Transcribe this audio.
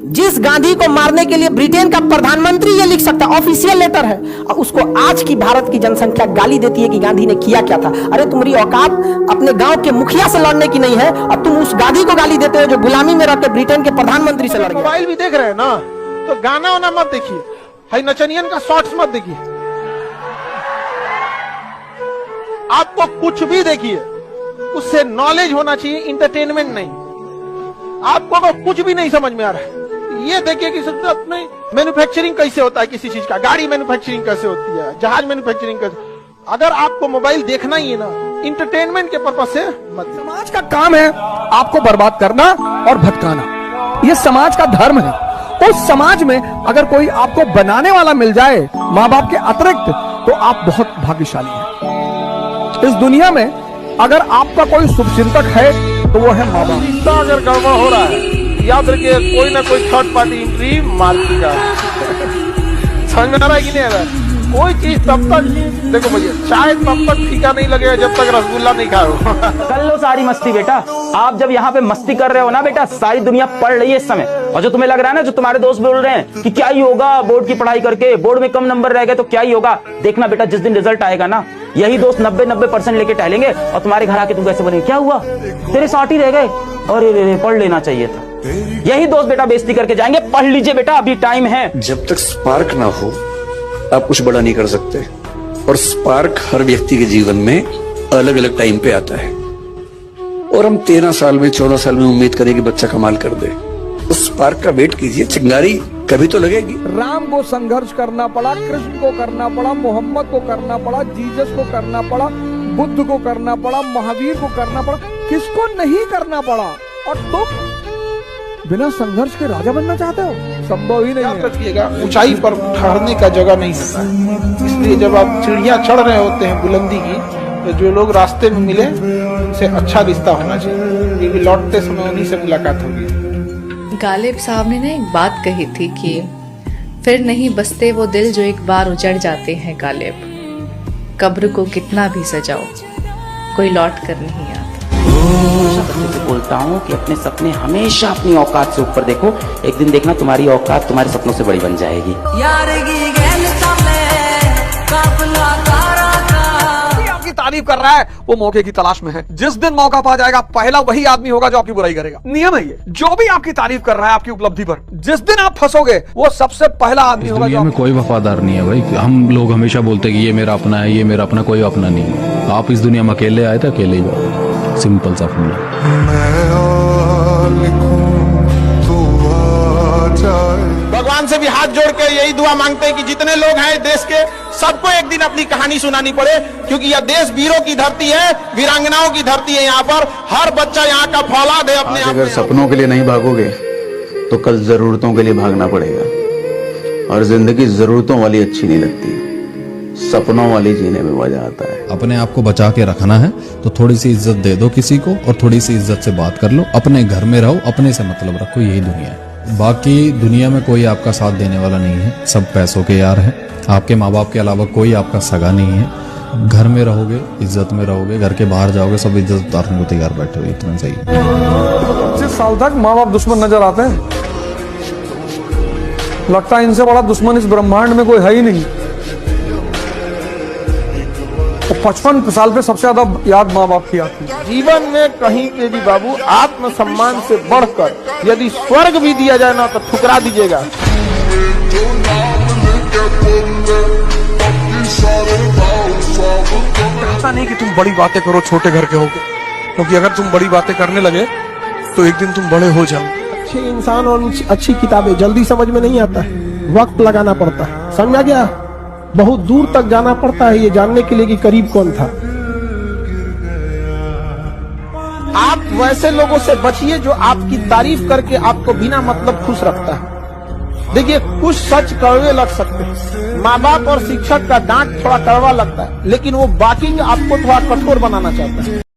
जिस गांधी को मारने के लिए ब्रिटेन का प्रधानमंत्री ये लिख सकता, ऑफिशियल लेटर है, और उसको आज की भारत की जनसंख्या गाली देती है कि गांधी ने किया क्या था। अरे तुम्हारी औकात अपने गांव के मुखिया से लड़ने की नहीं है, और तुम उस गांधी को गाली देते हो जो गुलामी में रहकर ब्रिटेन के प्रधानमंत्री से लड़ गए। मोबाइल भी देख रहे हैं ना, तो गाना वाना मत देखिए, हाई नचनियन का शॉर्ट्स मत देखिए। आपको कुछ भी देखिए, उससे नॉलेज होना चाहिए, इंटरटेनमेंट नहीं। आपको तो कुछ भी नहीं समझ में आ रहा है, ये देखिए कि मैन्युफैक्चरिंग कैसे होता है किसी चीज का, गाड़ी मैन्युफैक्चरिंग कैसे होती है, जहाज मैन्युफैक्चरिंग कैसे। अगर आपको मोबाइल देखना ही है ना इंटरटेनमेंट के पर्पज से मत। समाज का काम है आपको बर्बाद करना और भटकाना, ये समाज का धर्म है। उस समाज में अगर कोई आपको बनाने वाला मिल जाए माँ बाप के अतिरिक्त, तो आप बहुत भाग्यशाली हैं। इस दुनिया में अगर आपका कोई शुभचिंतक है तो वो है माँ बाप। अगर गड़बड़ हो रहा है, याद रखिए कोई ना कोई थर्ड पार्टी एंट्री मार देगा। समझ में आ रहा है कि नहीं आ रहा है? कोई चीज तब तक देखो भैया, चाय तब तक फीका नहीं लगेगा जब तक रसगुल्ला नहीं खाओ। कर लो सारी मस्ती बेटा। आप जब यहाँ पे मस्ती कर रहे हो ना बेटा, सारी दुनिया पढ़ रही है इस समय। और जो तुम्हें लग रहा है ना, जो तुम्हारे दोस्त बोल रहे हैं कि क्या ही होगा बोर्ड की पढ़ाई करके, बोर्ड में कम नंबर रह गए तो क्या ही होगा, देखना बेटा जिस दिन रिजल्ट आएगा ना, यही दोस्त 90% लेके टहलेंगे और तुम्हारे घर आके तुम कैसे बनेंगे, क्या हुआ तेरे 60 ही रह गए, अरे पढ़ लेना चाहिए था। यही दोस्त बेटा बेइज्जती करके जाएंगे। पढ़ लीजिए बेटा, अभी टाइम है। जब तक स्पार्क ना हो आप कुछ बड़ा नहीं कर सकते, और स्पार्क हर व्यक्ति के जीवन में अलग अलग टाइम पे आता है। और हम 13 साल में 14 साल में उम्मीद करें कि बच्चा कमाल कर दे, उस स्पार्क का वेट कीजिए, चिंगारी कभी तो लगेगी। राम को संघर्ष करना पड़ा, कृष्ण को करना पड़ा, मोहम्मद को करना पड़ा, जीसस को करना पड़ा, बुद्ध को करना पड़ा, महावीर को करना पड़ा, किसको नहीं करना पड़ा। और तुम बिना संघर्ष के राजा बनना चाहते हो, संभव ही नहीं है। रखिएगा, ऊंचाई पर ठहरने का जगह नहीं होता है, इसलिए जब आप चिड़िया चढ़ रहे होते हैं बुलंदी की, तो जो लोग रास्ते में मिले उनसे अच्छा रिश्ता होना चाहिए, क्योंकि लौटते समय उन्हीं से मुलाकात होगी। गालिब साहब ने ना एक बात कही थी कि फिर नहीं बसते वो दिल जो एक बार उजड़ जाते हैं गालिब, कब्र को कितना भी सजाओ कोई लौट कर नहीं आता। बच्चों से बोलता हूँ कि अपने सपने हमेशा अपनी औकात से ऊपर देखो, एक दिन देखना तुम्हारी औकात तुम्हारे सपनों से बड़ी बन जाएगी। आपकी तारीफ कर रहा है वो मौके की तलाश में है, जिस दिन मौका पा जाएगा पहला वही आदमी होगा जो आपकी बुराई करेगा। नियम है ये, जो भी आपकी तारीफ कर रहा है आपकी उपलब्धि पर, जिस दिन आप फंसोगे वो सबसे पहला आदमी होगा। दुनिया में कोई वफादार नहीं है भाई, हम लोग हमेशा बोलते हैं कि ये मेरा अपना है, ये मेरा अपना, कोई अपना नहीं है। आप इस दुनिया में अकेले आए थे, अकेले ही जाओ, सिंपल सा फॉर्मूला। भगवान से भी हाथ जोड़ के यही दुआ मांगते हैं कि जितने लोग हैं देश के, सबको एक दिन अपनी कहानी सुनानी पड़े, क्योंकि यह देश वीरों की धरती है, वीरांगनाओं की धरती है। यहाँ पर हर बच्चा यहाँ का फौलाद है। अपने अगर सपनों के लिए नहीं भागोगे तो कल जरूरतों के लिए भागना पड़ेगा, और जिंदगी जरूरतों वाली अच्छी नहीं लगती, सपनों वाली जीने में मजा आता है। अपने आप को बचा के रखना है तो थोड़ी सी इज्जत दे दो किसी को, और थोड़ी सी इज्जत से बात कर लो, अपने घर में रहो, अपने से मतलब रखो, यही दुनिया है। बाकी दुनिया में कोई आपका साथ देने वाला नहीं है, सब पैसों के यार हैं। आपके माँ बाप के अलावा कोई आपका सगा नहीं है। घर में रहोगे इज्जत में रहोगे, घर के बाहर जाओगे सब इज्जत उतारने को तैयार बैठे हो, इतना सही। 25 साल तक माँ बाप दुश्मन नजर आते हैं, लगता है इनसे बड़ा दुश्मन इस ब्रह्मांड में कोई है ही नहीं। 55 साल पे सबसे ज्यादा याद माँ बाप की आती है। जीवन में कहीं पे भी बाबू आत्मसम्मान से बढ़कर यदि स्वर्ग भी दिया जाए ना तो ठुकरा दीजिएगा। ऐसा नहीं कि तुम बड़ी बातें करो छोटे घर के होगे, क्योंकि अगर तुम बड़ी बातें करने लगे तो एक दिन तुम बड़े हो जाओ। अच्छे इंसान और अच्छी किताबें जल्दी समझ में नहीं आता है, वक्त लगाना पड़ता है। समझ आ गया? बहुत दूर तक जाना पड़ता है ये जानने के लिए कि करीब कौन था। आप वैसे लोगों से बचिए जो आपकी तारीफ करके आपको बिना मतलब खुश रखता है। देखिए, कुछ सच कड़वे लग सकते हैं, माँ बाप और शिक्षक का डांट थोड़ा कड़वा लगता है, लेकिन वो बाकी आपको थोड़ा कठोर बनाना चाहता है।